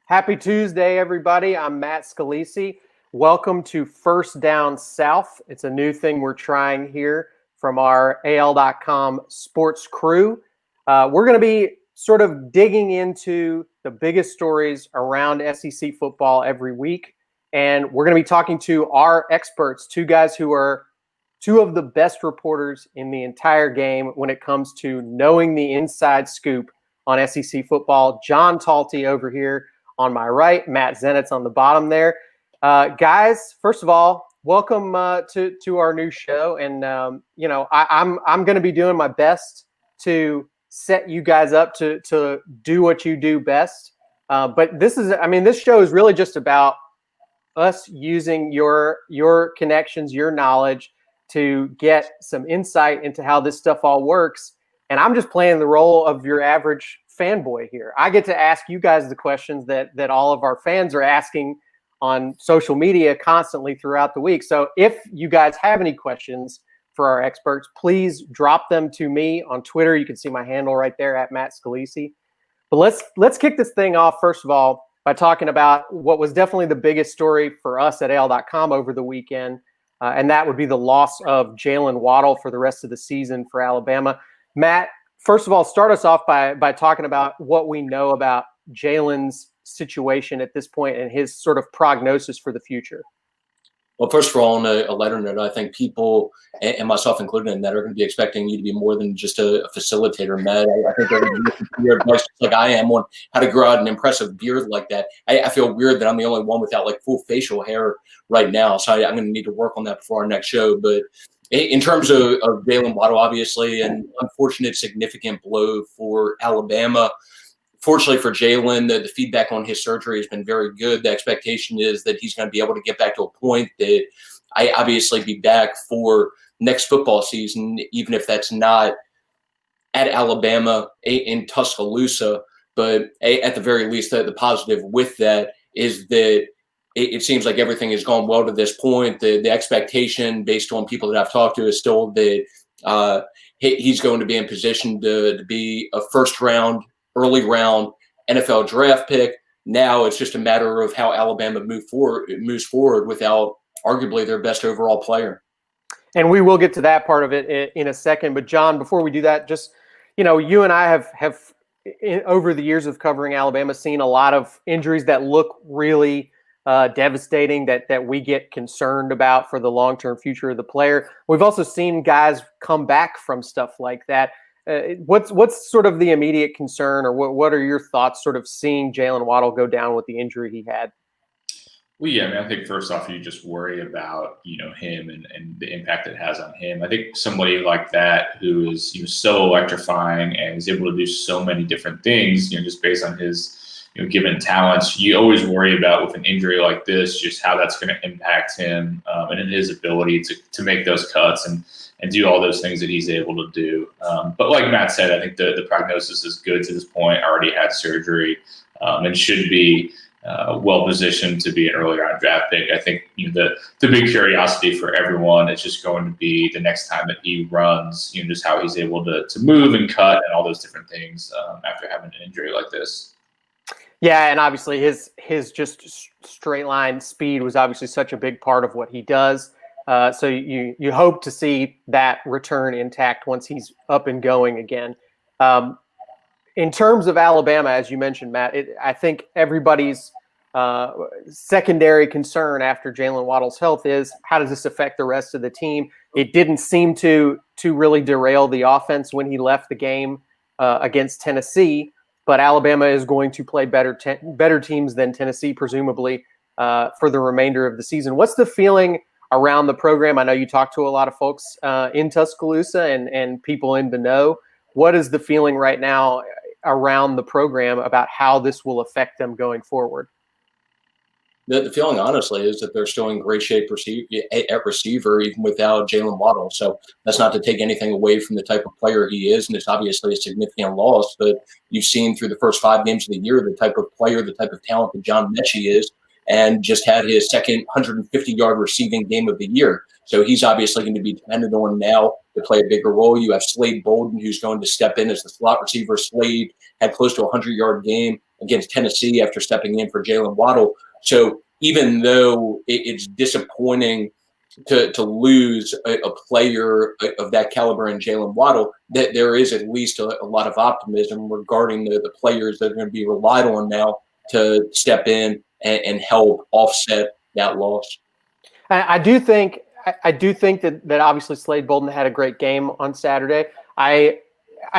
Happy Tuesday, everybody. I'm Matt Scalici. Welcome to First Down South. It's a new thing we're trying here from our AL.com sports crew. We're going to be sort of digging into the biggest stories around SEC football every week. And we're going to be talking to our experts, two guys who are two of the best reporters in the entire game when it comes to knowing the inside scoop on SEC football. John Talty over here on my right, Matt Zenitz on the bottom there. Guys, first of all, welcome to our new show. And, I'm going to be doing my best to set you guys up to do what you do best. But this show is really just about us using your connections, your knowledge to get some insight into how this stuff all works. And I'm just playing the role of your average fanboy here. I get to ask you guys the questions that all of our fans are asking on social media constantly throughout the week. So if you guys have any questions for our experts, please drop them to me on Twitter. You can see my handle right there at Matt Scalici. But let's kick this thing off, first of all, by talking about what was definitely the biggest story for us at AL.com over the weekend, and that would be the loss of Jaylen Waddle for the rest of the season for Alabama. Matt, first of all, start us off by talking about what we know about Jaylen's situation at this point and his sort of prognosis for the future. Well, first of all, on a lighter note, I think people, and myself included in that, are going to be expecting you to be more than just a facilitator, Matt. I think they're going to be looking for your advice, like I am, on how to grow out an impressive beard like that. I feel weird that I'm the only one without like full facial hair right now, so I'm going to need to work on that before our next show. But in terms of Jaylen Waddle, obviously, an unfortunate, significant blow for Alabama. Fortunately for Jaylen, the feedback on his surgery has been very good. The expectation is that he's going to be able to get back to a point that I obviously be back for next football season, even if that's not at Alabama in Tuscaloosa. But at the very least, the positive with that is that it seems like everything has gone well to this point. The expectation based on people that I've talked to is still that he's going to be in position to be a early round NFL draft pick. Now it's just a matter of how Alabama moves forward without arguably their best overall player. And we will get to that part of it in a second. But John, before we do that, just, you and I have over the years of covering Alabama seen a lot of injuries that look really devastating that we get concerned about for the long-term future of the player. We've also seen guys come back from stuff like that. What's sort of the immediate concern, or what are your thoughts sort of seeing Jaylen Waddle go down with the injury he had? Well, yeah, I think first off, you just worry about, him and the impact it has on him. I think somebody like that who is so electrifying and is able to do so many different things, just based on his given talents, you always worry about with an injury like this, just how that's going to impact him and in his ability to make those cuts and do all those things that he's able to do. But like Matt said, I think the prognosis is good to this point. Already had surgery and should be well positioned to be an early round draft pick. I think the big curiosity for everyone is just going to be the next time that he runs, just how he's able to move and cut and all those different things after having an injury like this. Yeah, and obviously his just straight line speed was obviously such a big part of what he does. So you hope to see that return intact once he's up and going again. In terms of Alabama, as you mentioned, Matt, I think everybody's secondary concern after Jaylen Waddle's health is how does this affect the rest of the team? It didn't seem to really derail the offense when he left the game against Tennessee. But Alabama is going to play better teams than Tennessee, presumably, for the remainder of the season. What's the feeling around the program? I know you talk to a lot of folks in Tuscaloosa and people in the know. What is the feeling right now around the program about how this will affect them going forward? The feeling, honestly, is that they're still in great shape at receiver, even without Jaylen Waddle. So that's not to take anything away from the type of player he is, and it's obviously a significant loss. But you've seen through the first 5 games of the year the type of player, the type of talent that John Mechie is, and just had his second 150-yard receiving game of the year. So he's obviously going to be dependent on now to play a bigger role. You have Slade Bolden, who's going to step in as the slot receiver. Slade had close to a 100-yard game against Tennessee after stepping in for Jaylen Waddle. So even though it's disappointing to lose a player of that caliber in Jaylen Waddle, that there is at least a lot of optimism regarding the players that are going to be relied on now to step in and help offset that loss. I do think that obviously Slade Bolden had a great game on Saturday. I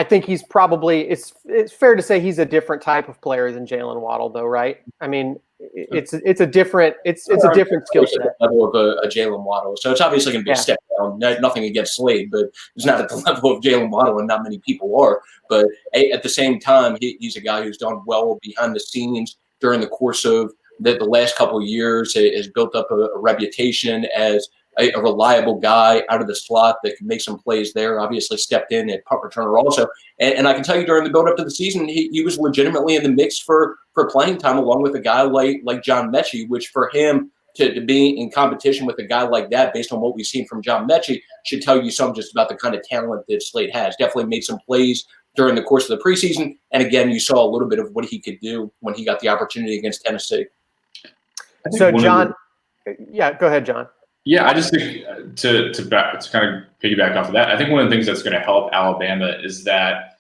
think he's probably it's fair to say he's a different type of player than Jaylen Waddle, though, right? I mean, it's a different skill set. Level of a Jaylen Waddle, so it's obviously going to be a step down. Nothing against Slade, but it's not at the level of Jaylen Waddle, and not many people are. But at the same time, he's a guy who's done well behind the scenes during the course of the last couple of years. Has built up a reputation as a reliable guy out of the slot that can make some plays there. Obviously stepped in at punt returner also. And I can tell you during the build-up to the season, he was legitimately in the mix for playing time along with a guy like John Mechie, which for him to be in competition with a guy like that, based on what we've seen from John Mechie, should tell you something just about the kind of talent that Slade has. Definitely made some plays during the course of the preseason. And again, you saw a little bit of what he could do when he got the opportunity against Tennessee. So John, yeah, go ahead, John. Yeah, I just think to kind of piggyback off of that, I think one of the things that's going to help Alabama is that,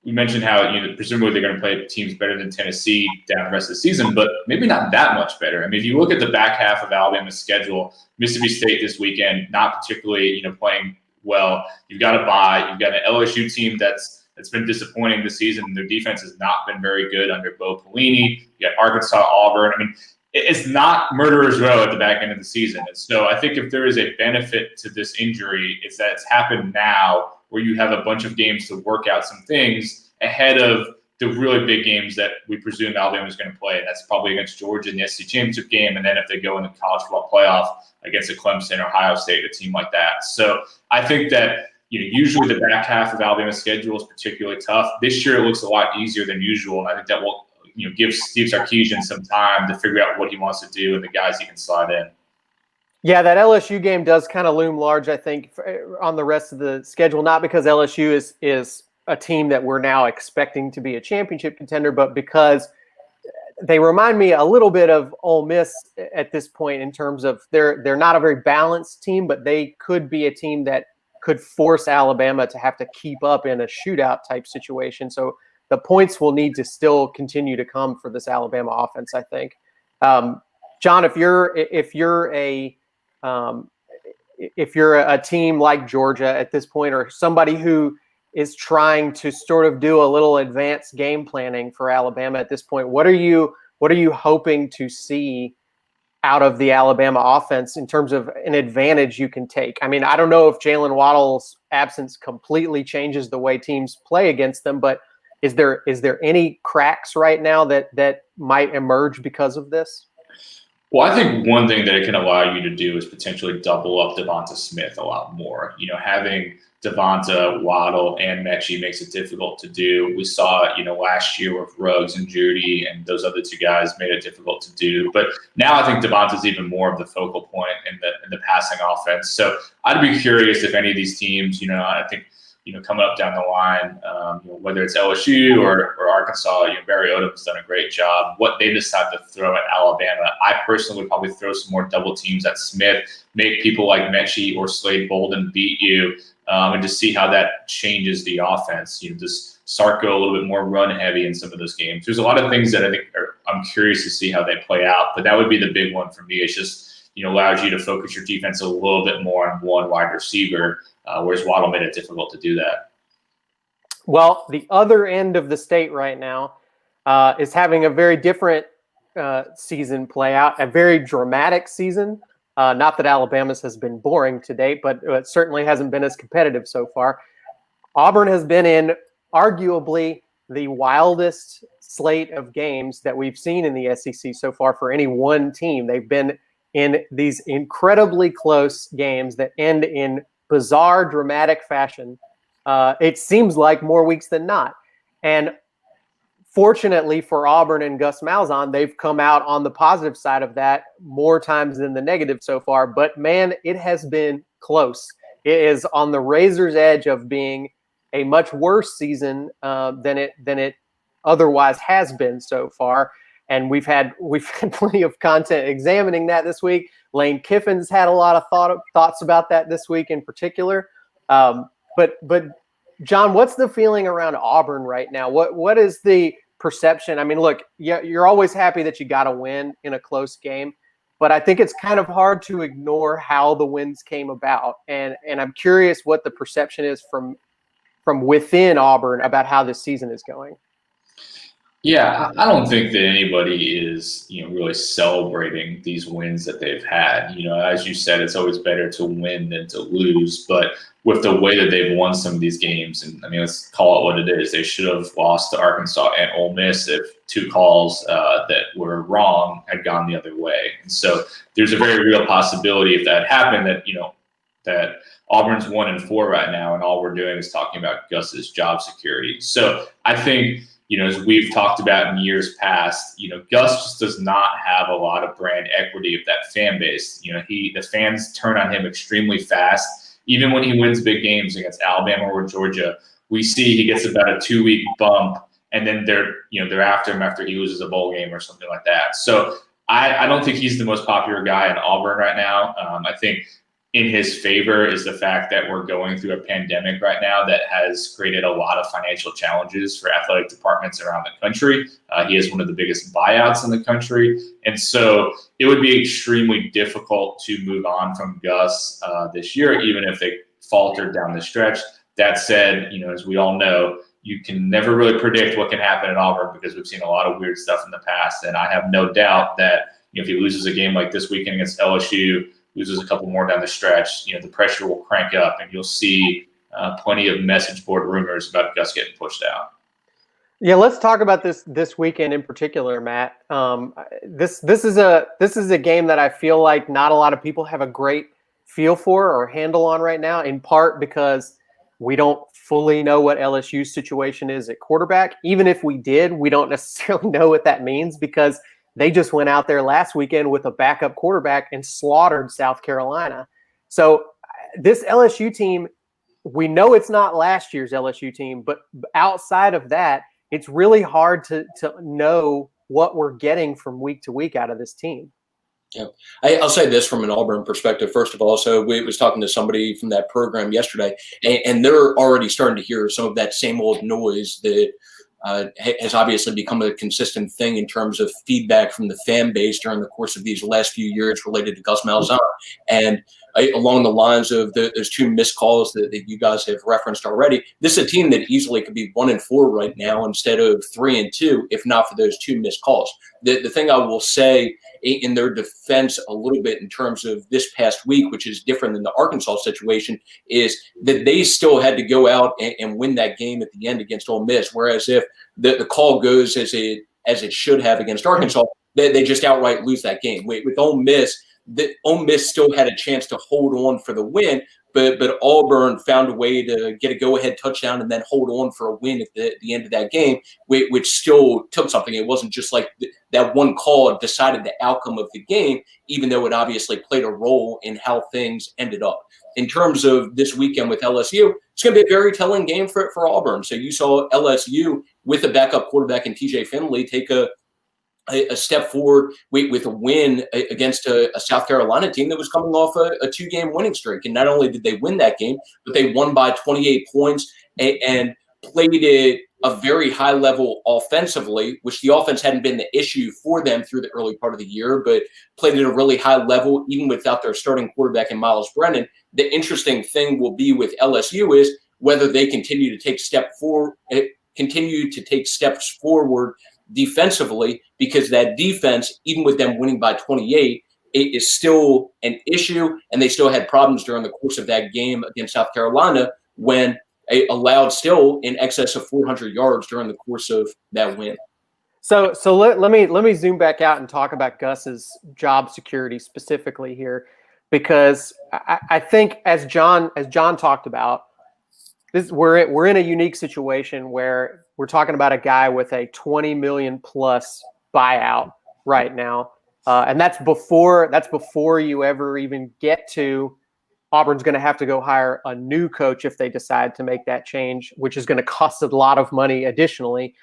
we mentioned how, presumably they're going to play teams better than Tennessee down the rest of the season, but maybe not that much better. I mean, if you look at the back half of Alabama's schedule, Mississippi State this weekend, not particularly, playing well. You've got a bye. You've got an LSU team that's been disappointing this season. Their defense has not been very good under Bo Pelini. You got Arkansas, Auburn. I mean, it's not murderer's row at the back end of the season. And so I think if there is a benefit to this injury, it's that it's happened now where you have a bunch of games to work out some things ahead of the really big games that we presume Alabama is going to play. And that's probably against Georgia in the SEC championship game. And then if they go in the college football playoff against a Clemson, Ohio State, a team like that. So I think that, usually the back half of Alabama's schedule is particularly tough. This year it looks a lot easier than usual. And I think that will give Steve Sarkisian some time to figure out what he wants to do and the guys he can slide in. Yeah, that LSU game does kind of loom large, I think, on the rest of the schedule, not because LSU is a team that we're now expecting to be a championship contender, but because they remind me a little bit of Ole Miss at this point in terms of they're not a very balanced team, but they could be a team that could force Alabama to have to keep up in a shootout type situation. So the points will need to still continue to come for this Alabama offense, I think. John, if you're a team like Georgia at this point, or somebody who is trying to sort of do a little advanced game planning for Alabama at this point, what are you hoping to see out of the Alabama offense in terms of an advantage you can take? I mean, I don't know if Jaylen Waddle's absence completely changes the way teams play against them, but is there any cracks right now that might emerge because of this? Well, I think one thing that it can allow you to do is potentially double up Devonta Smith a lot more. Having Devonta, Waddle, and Mechie makes it difficult to do. We saw it, last year with Ruggs and Judy, and those other two guys made it difficult to do. But now I think Devonta's even more of the focal point in the passing offense. So I'd be curious if any of these teams, I think, coming up down the line, whether it's LSU or Arkansas, Barry Odom's done a great job. What they decide to throw at Alabama, I personally would probably throw some more double teams at Smith, make people like Mechie or Slade Bolden beat you, and just see how that changes the offense. Does Sark go a little bit more run heavy in some of those games? There's a lot of things that I think I'm curious to see how they play out, but that would be the big one for me. It's just, allows you to focus your defense a little bit more on one wide receiver, whereas Waddle made it difficult to do that. Well, the other end of the state right now is having a very different season play out, a very dramatic season. Not that Alabama's has been boring to date, but it certainly hasn't been as competitive so far. Auburn has been in arguably the wildest slate of games that we've seen in the SEC so far for any one team. They've been in these incredibly close games that end in bizarre, dramatic fashion. It seems like more weeks than not. And fortunately for Auburn and Gus Malzahn, they've come out on the positive side of that more times than the negative so far. But, man, it has been close. it is on the razor's edge of being a much worse season than it otherwise has been so far. And we've had plenty of content examining that this week. Lane Kiffin's had a lot of thoughts about that this week in particular. But John, what's the feeling around Auburn right now? What is the perception? I mean, look, you're always happy that you got to win in a close game, but I think it's kind of hard to ignore how the wins came about. And I'm curious what the perception is from within Auburn about how this season is going. Yeah, I don't think that anybody is, really celebrating these wins that they've had. As you said, it's always better to win than to lose. But with the way that they've won some of these games, and I mean, let's call it what it is. They should have lost to Arkansas and Ole Miss if two calls that were wrong had gone the other way. And so there's a very real possibility if that happened that Auburn's 1-4 right now, and all we're doing is talking about Gus's job security. So I think, as we've talked about in years past, Gus just does not have a lot of brand equity of that fan base. The fans turn on him extremely fast. Even when he wins big games against Alabama or Georgia, we see he gets about a 2-week bump, and then they're after him after he loses a bowl game or something like that. So I don't think he's the most popular guy in Auburn right now. I think in his favor is the fact that we're going through a pandemic right now that has created a lot of financial challenges for athletic departments around the country. He has one of the biggest buyouts in the country. And so it would be extremely difficult to move on from Gus this year, even if they faltered down the stretch. That said, as we all know, you can never really predict what can happen at Auburn because we've seen a lot of weird stuff in the past. And I have no doubt that if he loses a game like this weekend against LSU, loses a couple more down the stretch, the pressure will crank up, and you'll see plenty of message board rumors about Gus getting pushed out. Yeah, let's talk about this weekend in particular, Matt. This is a game that I feel like not a lot of people have a great feel for or handle on right now, in part because we don't fully know what LSU's situation is at quarterback. Even if we did, we don't necessarily know what that means because they just went out there last weekend with a backup quarterback and slaughtered South Carolina. So this LSU team, we know it's not last year's LSU team, but outside of that, it's really hard to know what we're getting from week to week out of this team. Yeah, I'll say this from an Auburn perspective. First of all, so we was talking to somebody from that program yesterday, and they're already starting to hear some of that same old noise that has obviously become a consistent thing in terms of feedback from the fan base during the course of these last few years related to Gus Malzahn. And along the lines of those two missed calls that you guys have referenced already, this is a team that easily could be 1-4 right now instead of 3-2, if not for those two missed calls. The thing I will say in their defense a little bit in terms of this past week, which is different than the Arkansas situation, is that they still had to go out and win that game at the end against Ole Miss. Whereas if the call goes as it should have against Arkansas, they just outright lose that game. With Ole Miss, Ole Miss still had a chance to hold on for the win, but Auburn found a way to get a go-ahead touchdown and then hold on for a win at the end of that game, which still took something. It wasn't just like that one call decided the outcome of the game, even though it obviously played a role in how things ended up. In terms of this weekend with LSU, it's going to be a very telling game for Auburn. So you saw LSU with a backup quarterback in TJ Finley take a step forward with a win against a South Carolina team that was coming off a 2-game winning streak. And not only did they win that game, but they won by 28 points and played it a very high level offensively, which the offense hadn't been the issue for them through the early part of the year, but played at a really high level, even without their starting quarterback in Myles Brennan. The interesting thing will be with LSU is whether they continue to take steps forward defensively, because that defense, even with them winning by 28, it is still an issue, and they still had problems during the course of that game against South Carolina when they allowed still in excess of 400 yards during the course of that win. So let me zoom back out and talk about Gus's job security specifically here, because I think as John talked about, we're in a unique situation where we're talking about a guy with a $20 million plus buyout right now, and that's before you ever even get to Auburn's going to have to go hire a new coach if they decide to make that change, which is going to cost a lot of money additionally.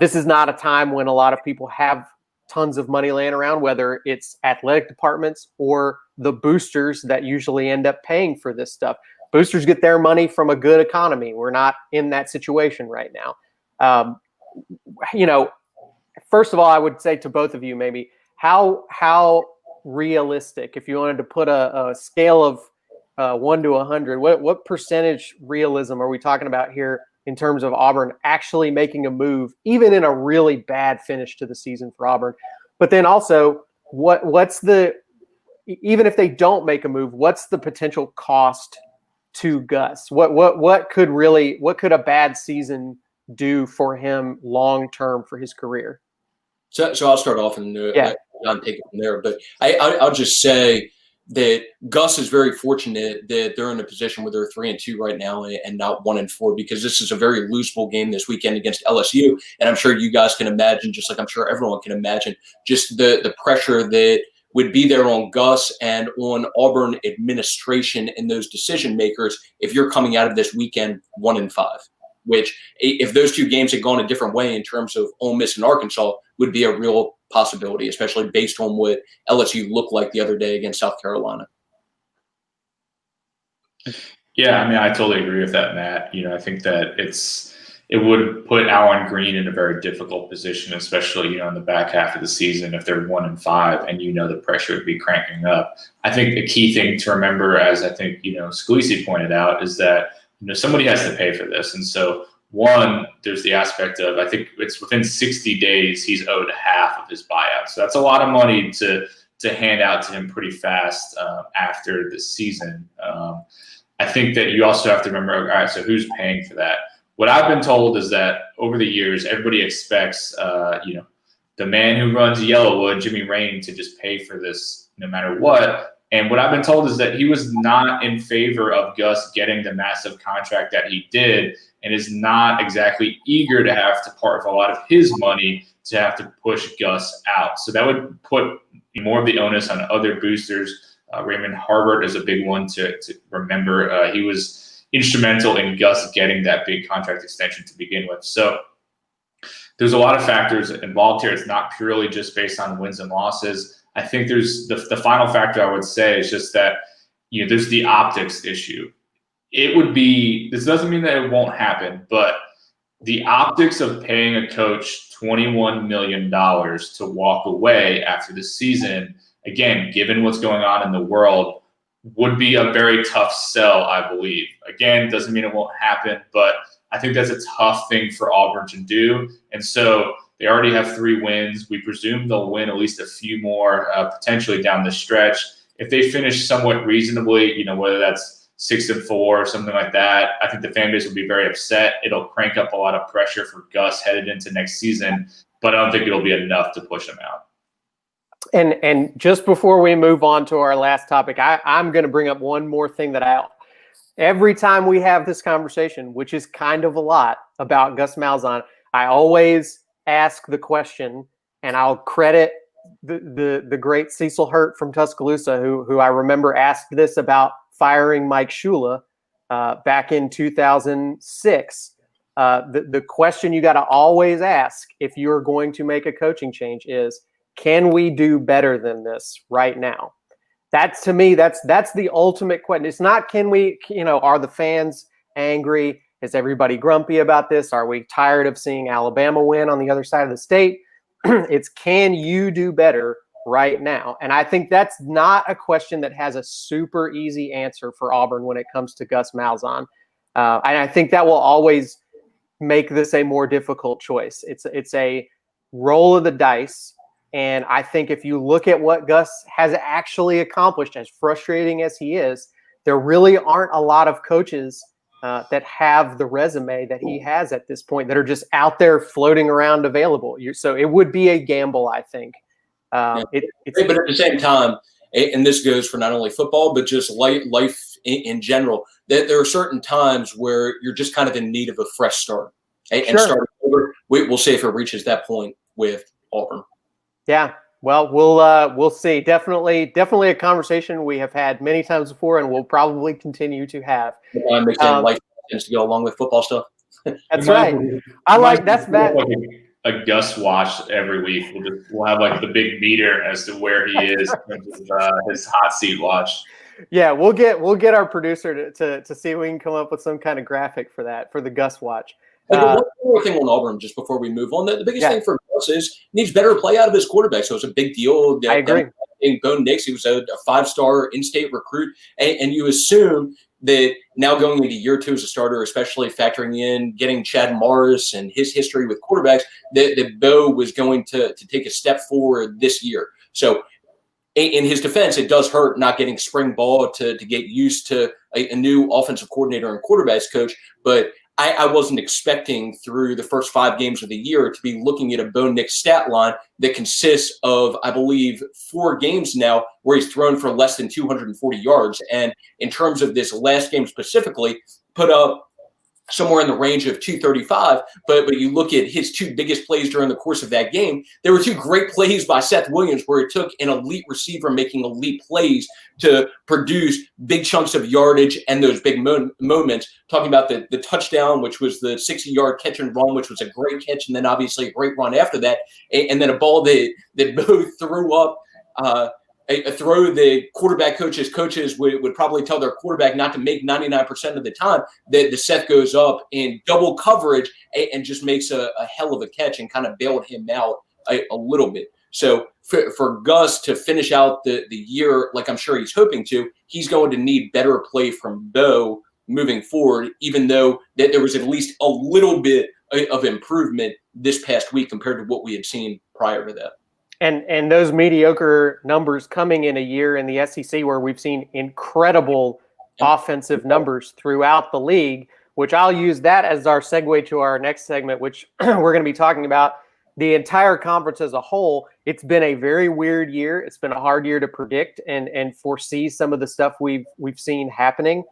This is not a time when a lot of people have tons of money laying around, whether it's athletic departments or the boosters that usually end up paying for this stuff. Boosters get their money from a good economy. We're not in that situation right now. First of all, I would say to both of you, maybe how realistic, if you wanted to put a scale of 1 to 100, what percentage realism are we talking about here in terms of Auburn actually making a move, even in a really bad finish to the season for Auburn? But then also, even if they don't make a move, what's the potential cost to Gus? What could a bad season do for him long term for his career? So I'll start off and John take it from there. But I'll just say that Gus is very fortunate that they're in a position where they're 3-2 right now and not 1-4, because this is a very losable game this weekend against LSU. And I'm sure you guys can imagine, just like I'm sure everyone can imagine, just the pressure that would be there on Gus and on Auburn administration and those decision makers if you're coming out of this weekend 1-5. Which, if those two games had gone a different way in terms of Ole Miss and Arkansas, would be a real possibility, especially based on what LSU looked like the other day against South Carolina. Yeah, I mean, I totally agree with that, Matt. I think that it would put Allen Green in a very difficult position, especially, in the back half of the season if they're 1-5 and the pressure would be cranking up. I think the key thing to remember, as I think, Scalici pointed out, is that somebody has to pay for this. And so, one, there's the aspect of, I think it's within 60 days, he's owed half of his buyout. So that's a lot of money to hand out to him pretty fast after the season. I think that you also have to remember, all right, so who's paying for that? What I've been told is that over the years, everybody expects, the man who runs Yellowwood, Jimmy Rainey, to just pay for this no matter what. And what I've been told is that he was not in favor of Gus getting the massive contract that he did, and is not exactly eager to have to part with a lot of his money to have to push Gus out. So that would put more of the onus on other boosters. Raymond Harbert is a big one to remember. He was instrumental in Gus getting that big contract extension to begin with. So there's a lot of factors involved here. It's not purely just based on wins and losses. I think there's the final factor I would say is just that, there's the optics issue. This doesn't mean that it won't happen, but the optics of paying a coach $21 million to walk away after the season, again, given what's going on in the world, would be a very tough sell, I believe. Again, doesn't mean it won't happen, but I think that's a tough thing for Auburn to do. And so they already have 3 wins. We presume they'll win at least a few more potentially down the stretch. If they finish somewhat reasonably, whether that's 6-4 or something like that, I think the fan base will be very upset. It'll crank up a lot of pressure for Gus headed into next season, but I don't think it'll be enough to push him out. And just before we move on to our last topic, I'm going to bring up one more thing that every time we have this conversation, which is kind of a lot about Gus Malzahn, I always ask the question, and I'll credit the great Cecil Hurt from Tuscaloosa, who I remember asked this about firing Mike Shula back in 2006. The question you got to always ask if you're going to make a coaching change is, can we do better than this right now? That's, to me, that's the ultimate question. It's not, can we, are the fans angry? Is everybody grumpy about this? Are we tired of seeing Alabama win on the other side of the state? It's, can you do better right now? And I think that's not a question that has a super easy answer for Auburn when it comes to Gus Malzahn. And I think that will always make this a more difficult choice. It's a roll of the dice. And I think if you look at what Gus has actually accomplished, as frustrating as he is, there really aren't a lot of coaches that have the resume that he has at this point that are just out there floating around available. So it would be a gamble, I think. But at the same time, and this goes for not only football, but just life in general, that there are certain times where you're just kind of in need of a fresh start. And Sure. starting over, we'll see if it reaches that point with Auburn. Yeah. Well, we'll see. Definitely a conversation we have had many times before, and we'll probably continue to have. Makes life tends to go along with football stuff. That's right. That's Matt. Like a Gus watch every week. We'll have like the big meter as to where he is in terms of his hot seat watch. Yeah, we'll get our producer to see if we can come up with some kind of graphic for that, for the Gus watch. One more thing on Auburn, just before we move on. The biggest thing for Gus is he needs better play out of his quarterback. So it's a big deal. I agree. Bo Nix, he was a 5-star in-state recruit, and you assume that now going into year 2 as a starter, especially factoring in getting Chad Morris and his history with quarterbacks, that Bo was going to take a step forward this year. So in his defense, it does hurt not getting spring ball to get used to a new offensive coordinator and quarterbacks coach, but I wasn't expecting through the first 5 games of the year to be looking at a Bo Nix stat line that consists of, I believe, 4 games now where he's thrown for less than 240 yards. And in terms of this last game specifically, put up somewhere in the range of 235, but you look at his 2 biggest plays during the course of that game, there were 2 great plays by Seth Williams where it took an elite receiver making elite plays to produce big chunks of yardage and those big moments. Talking about the touchdown, which was the 60-yard catch and run, which was a great catch, and then obviously a great run after that, and then a ball that both threw up a throw the quarterback coaches would probably tell their quarterback not to make 99% of the time, that the Seth goes up in double coverage and just makes a hell of a catch and kind of bailed him out a little bit. So for Gus to finish out the year like I'm sure he's hoping to, he's going to need better play from Bo moving forward, even though that there was at least a little bit of improvement this past week compared to what we had seen prior to that. And those mediocre numbers coming in a year in the SEC where we've seen incredible offensive numbers throughout the league, which I'll use that as our segue to our next segment, which we're going to be talking about the entire conference as a whole. It's been a very weird year. It's been a hard year to predict and foresee some of the stuff we've seen happening.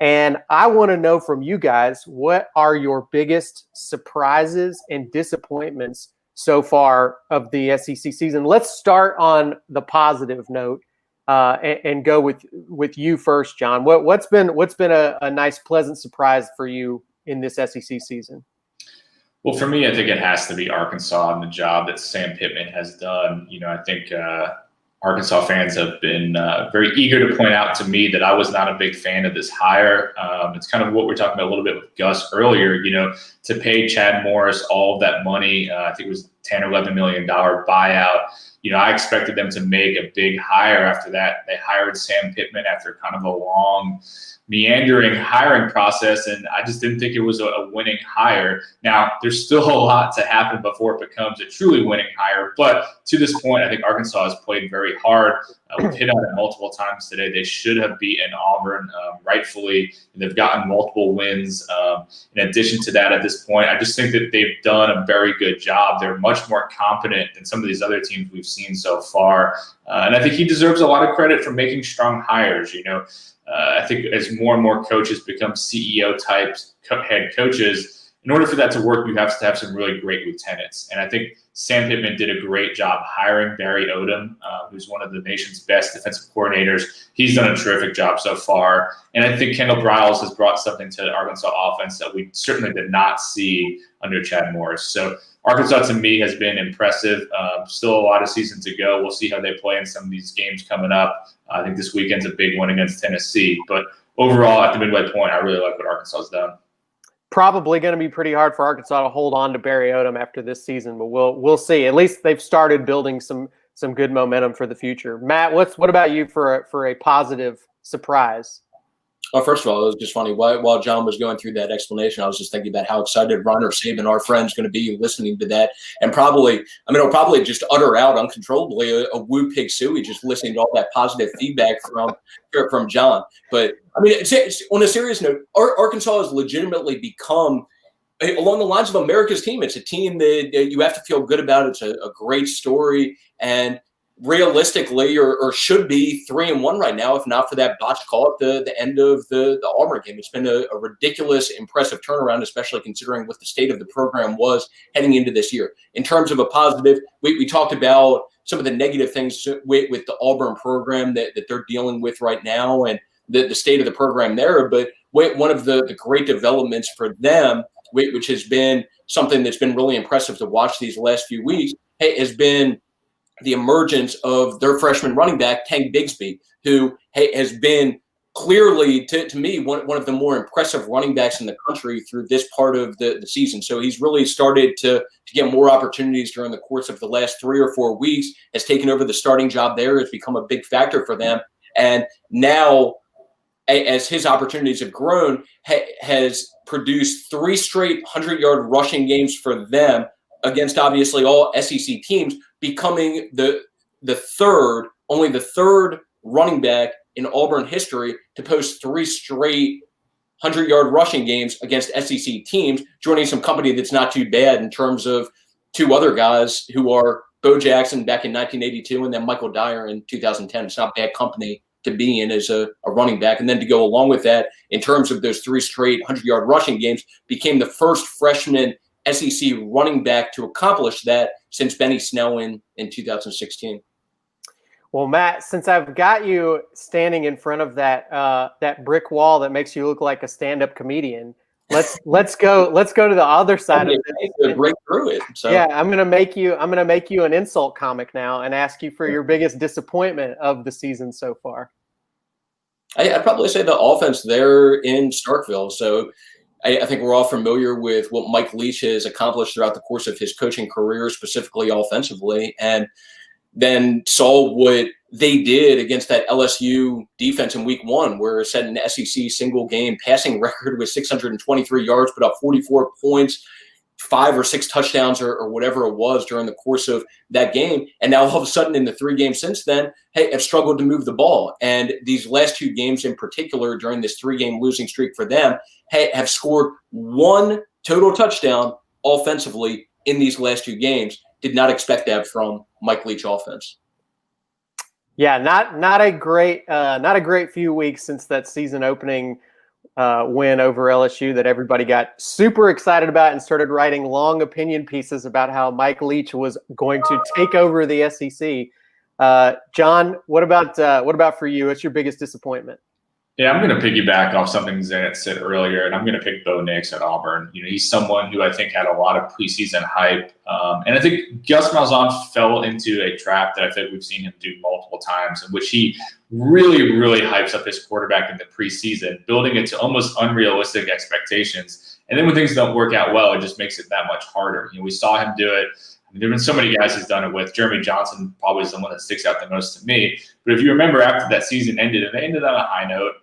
And I want to know from you guys, what are your biggest surprises and disappointments so far of the SEC season? Let's start on the positive note and go with you first, John. What's been a nice, pleasant surprise for you in this SEC season? Well, for me, I think it has to be Arkansas and the job that Sam Pittman has done. I think Arkansas fans have been very eager to point out to me that I was not a big fan of this hire. It's kind of what we're talking about a little bit with Gus earlier, to pay Chad Morris all of that money. I think it was $10 or $11 million buyout. I expected them to make a big hire after that. They hired Sam Pittman after kind of a long, meandering hiring process, and I just didn't think it was a winning hire. Now, there's still a lot to happen before it becomes a truly winning hire, but to this point, I think Arkansas has played very hard. We've hit on it multiple times today. They should have beaten Auburn rightfully, and they've gotten multiple wins. In addition to that, at this point, I just think that they've done a very good job. They're much more competent than some of these other teams we've seen so far, and I think he deserves a lot of credit for making strong hires. I think as more and more coaches become CEO-type head coaches, in order for that to work, you have to have some really great lieutenants. And I think Sam Pittman did a great job hiring Barry Odom, who's one of the nation's best defensive coordinators. He's done a terrific job so far. And I think Kendall Briles has brought something to the Arkansas offense that we certainly did not see under Chad Morris. So Arkansas, to me, has been impressive. Still a lot of season to go. We'll see how they play in some of these games coming up. I think this weekend's a big one against Tennessee. But overall, at the midway point, I really like what Arkansas has done. Probably going to be pretty hard for Arkansas to hold on to Barry Odom after this season, but we'll see. At least they've started building some good momentum for the future. Matt, what about you for a positive surprise? Well, first of all, it was just funny. While John was going through that explanation, I was just thinking about how excited Ron or Saban, our friend's going to be listening to that. And he'll probably just utter out uncontrollably a woo pig suey just listening to all that positive feedback from John. But, it's on a serious note, Arkansas has legitimately become, along the lines of America's team, it's a team that you have to feel good about. It's a great story. And realistically, or should be 3-1 right now, if not for that botched call at the end of the Auburn game. It's been a ridiculous, impressive turnaround, especially considering what the state of the program was heading into this year. In terms of a positive, we talked about some of the negative things with the Auburn program that they're dealing with right now and the state of the program there. But one of the great developments for them, which has been something that's been really impressive to watch these last few weeks, has been the emergence of their freshman running back, Tank Bigsby, who has been clearly, to me, one of the more impressive running backs in the country through this part of the season. So he's really started to get more opportunities during the course of the last 3 or 4 weeks, has taken over the starting job there, has become a big factor for them. And now, as his opportunities have grown, has produced 3 straight 100-yard rushing games for them against obviously all SEC teams, becoming only the third running back in Auburn history to post 3 straight 100-yard rushing games against SEC teams, joining some company that's not too bad in terms of 2 other guys who are Bo Jackson back in 1982 and then Michael Dyer in 2010. It's not bad company to be in as a running back. And then to go along with that, in terms of those 3 straight 100-yard rushing games, became the first freshman SEC running back to accomplish that since Benny Snell in 2016. Well, Matt, since I've got you standing in front of that brick wall that makes you look like a stand-up comedian, let's go to the other side of it. Break through it. So. Yeah, I'm gonna make you an insult comic now and ask you for your biggest disappointment of the season so far. I'd probably say the offense there in Starkville. So I think we're all familiar with what Mike Leach has accomplished throughout the course of his coaching career, specifically offensively, and then saw what they did against that LSU defense in week 1, where it set an SEC single game passing record with 623 yards, put up 44 points, 5 or 6 touchdowns or whatever it was during the course of that game. And now all of a sudden in the 3 games since then, have struggled to move the ball. And these last 2 games in particular during this 3-game losing streak for them have scored 1 total touchdown offensively in these last 2 games. Did not expect that from Mike Leach offense. Yeah, not a great few weeks since that season opening win over LSU that everybody got super excited about and started writing long opinion pieces about how Mike Leach was going to take over the SEC. John, what about for you? What's your biggest disappointment? Yeah, I'm going to piggyback off something Zenitz said earlier, and I'm going to pick Bo Nix at Auburn. He's someone who I think had a lot of preseason hype, and I think Gus Malzahn fell into a trap that I think we've seen him do multiple times, in which he really, really hypes up his quarterback in the preseason, building it to almost unrealistic expectations. And then when things don't work out well, it just makes it that much harder. We saw him do it. There have been so many guys he's done it with. Jeremy Johnson probably is the one that sticks out the most to me. But if you remember, after that season ended, and they ended on a high note,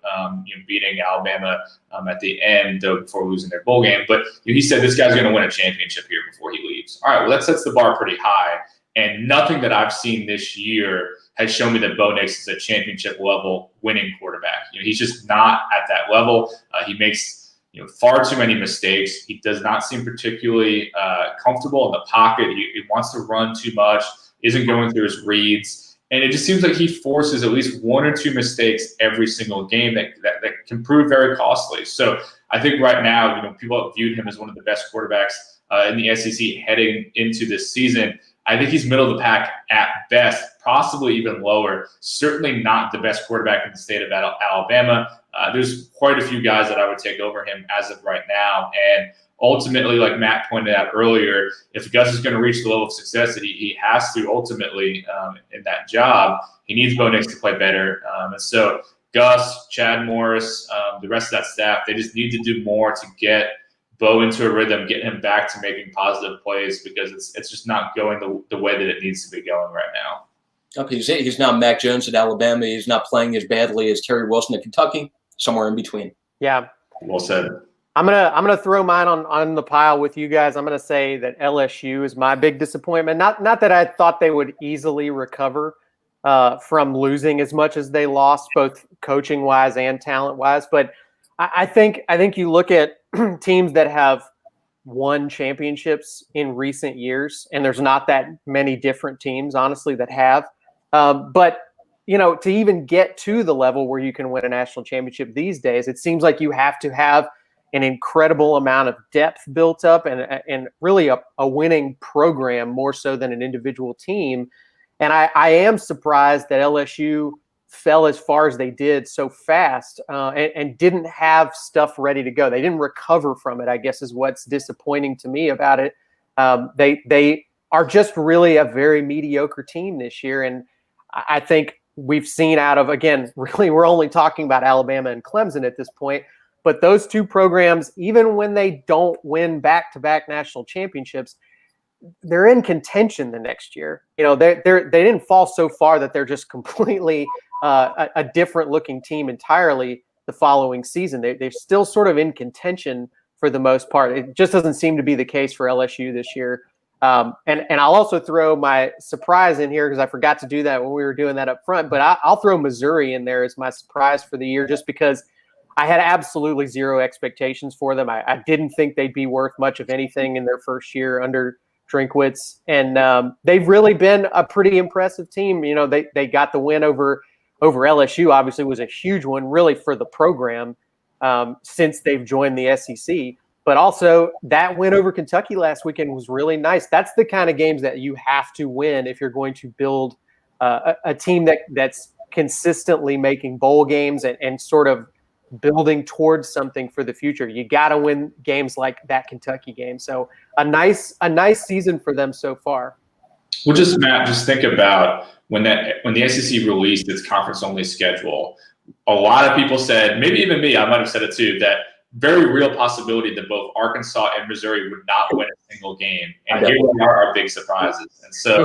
beating Alabama at the end before losing their bowl game. But he said this guy's going to win a championship here before he leaves. All right, well, that sets the bar pretty high. And nothing that I've seen this year has shown me that Bo Nix is a championship-level winning quarterback. He's just not at that level. He makes far too many mistakes. He does not seem particularly comfortable in the pocket. He wants to run too much, isn't going through his reads. And it just seems like he forces at least 1 or 2 mistakes every single game that can prove very costly. So I think right now, people have viewed him as one of the best quarterbacks in the SEC heading into this season. I think he's middle of the pack at best, possibly even lower. Certainly not the best quarterback in the state of Alabama. There's quite a few guys that I would take over him as of right now. And ultimately, like Matt pointed out earlier, if Gus is going to reach the level of success that he has to ultimately in that job, he needs Bo Nix to play better. And so Gus, Chad Morris, the rest of that staff, they just need to do more to get Bo into a rhythm, get him back to making positive plays, because it's just not going the way that it needs to be going right now. Okay, he's not Mac Jones at Alabama. He's not playing as badly as Terry Wilson at Kentucky. Somewhere in between. Yeah. Well said. I'm gonna throw mine on the pile with you guys. I'm gonna say that LSU is my big disappointment. Not that I thought they would easily recover from losing as much as they lost, both coaching wise and talent wise. But I think you look at teams that have won championships in recent years, and there's not that many different teams, honestly, that have. But to even get to the level where you can win a national championship these days, it seems like you have to have an incredible amount of depth built up and really a winning program more so than an individual team. And I am surprised that LSU fell as far as they did so fast and didn't have stuff ready to go. They didn't recover from it, I guess, is what's disappointing to me about it. They are just really a very mediocre team this year. And I think we've seen out of, again, really we're only talking about Alabama and Clemson at this point, but those two programs, even when they don't win back-to-back national championships, they're in contention the next year. You know, they didn't fall so far that they're just completely a different looking team entirely the following season. They're still sort of in contention for the most part. It just doesn't seem to be the case for LSU this year. And I'll also throw my surprise in here because I forgot to do that when we were doing that up front, but I'll throw Missouri in there as my surprise for the year just because I had absolutely zero expectations for them. I didn't think they'd be worth much of anything in their first year under Drinkwitz, and they've really been a pretty impressive team. You know, they got the win over LSU, obviously was a huge one really for the program since they've joined the SEC. But also that win over Kentucky last weekend was really nice. That's the kind of games that you have to win if you're going to build a team that's consistently making bowl games and sort of building towards something for the future. You got to win games like that Kentucky game. So a nice season for them so far. Well, Matt, just think about when the SEC released its conference-only schedule, a lot of people said, maybe even me, I might have said it too, that very real possibility that both Arkansas and Missouri would not win a single game. And here we are, our big surprises. And so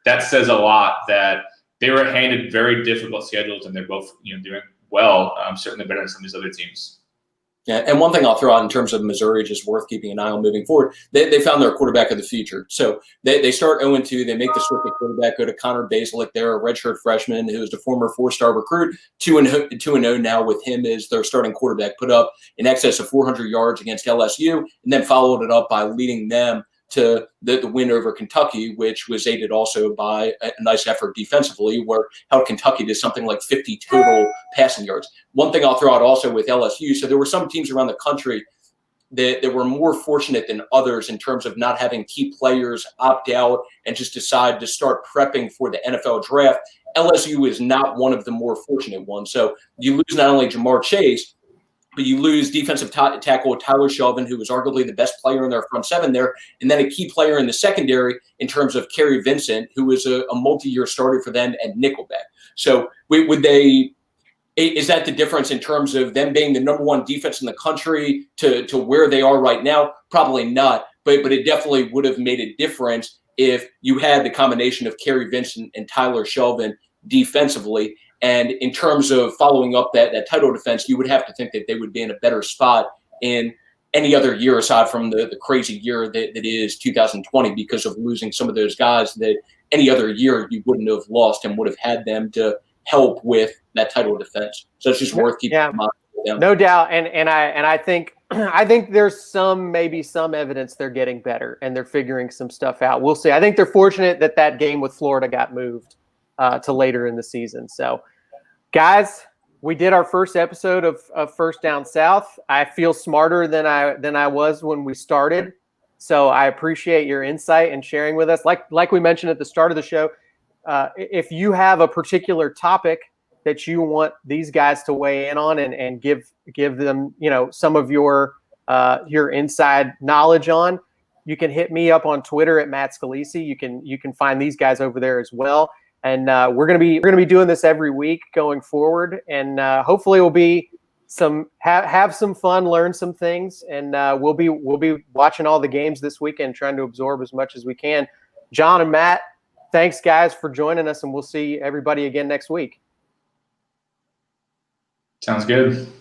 that says a lot that they were handed very difficult schedules, and they're both doing well, certainly better than some of these other teams. Yeah, and one thing I'll throw out in terms of Missouri, just worth keeping an eye on moving forward, they found their quarterback of the future. So they start 0-2. They make the switch at quarterback, go to Connor Basilick there, a redshirt freshman who is the former 4-star recruit, 2-0 now with him as their starting quarterback, put up in excess of 400 yards against LSU, and then followed it up by leading them to the win over Kentucky, which was aided also by a nice effort defensively, where held Kentucky to something like 50 total passing yards. One thing I'll throw out also with LSU, so there were some teams around the country that were more fortunate than others in terms of not having key players opt out and just decide to start prepping for the NFL draft. LSU is not one of the more fortunate ones. So you lose not only Jamar Chase, but you lose defensive tackle Tyler Shelvin, who was arguably the best player in their front seven there, and then a key player in the secondary in terms of Kerry Vincent, who was a multi-year starter for them at nickelback. So is that the difference in terms of them being the number one defense in the country to where they are right now? Probably not, but it definitely would have made a difference if you had the combination of Kerry Vincent and Tyler Shelvin defensively. And in terms of following up that title defense, you would have to think that they would be in a better spot in any other year aside from the crazy year that is 2020 because of losing some of those guys that any other year you wouldn't have lost and would have had them to help with that title defense. So it's just worth keeping in mind. Yeah. No doubt. And I think there's maybe some evidence they're getting better and they're figuring some stuff out. We'll see. I think they're fortunate that game with Florida got moved to later in the season. So, guys, we did our first episode of First Down South. I feel smarter than I was when we started. So I appreciate your insight and sharing with us. Like we mentioned at the start of the show, if you have a particular topic that you want these guys to weigh in on and give them, some of your inside knowledge on, you can hit me up on Twitter at Matt Scalici. You can find these guys over there as well. And we're gonna be doing this every week going forward, and hopefully we'll be have some fun, learn some things, and we'll be watching all the games this weekend, trying to absorb as much as we can. John and Matt, thanks guys for joining us, and we'll see everybody again next week. Sounds good.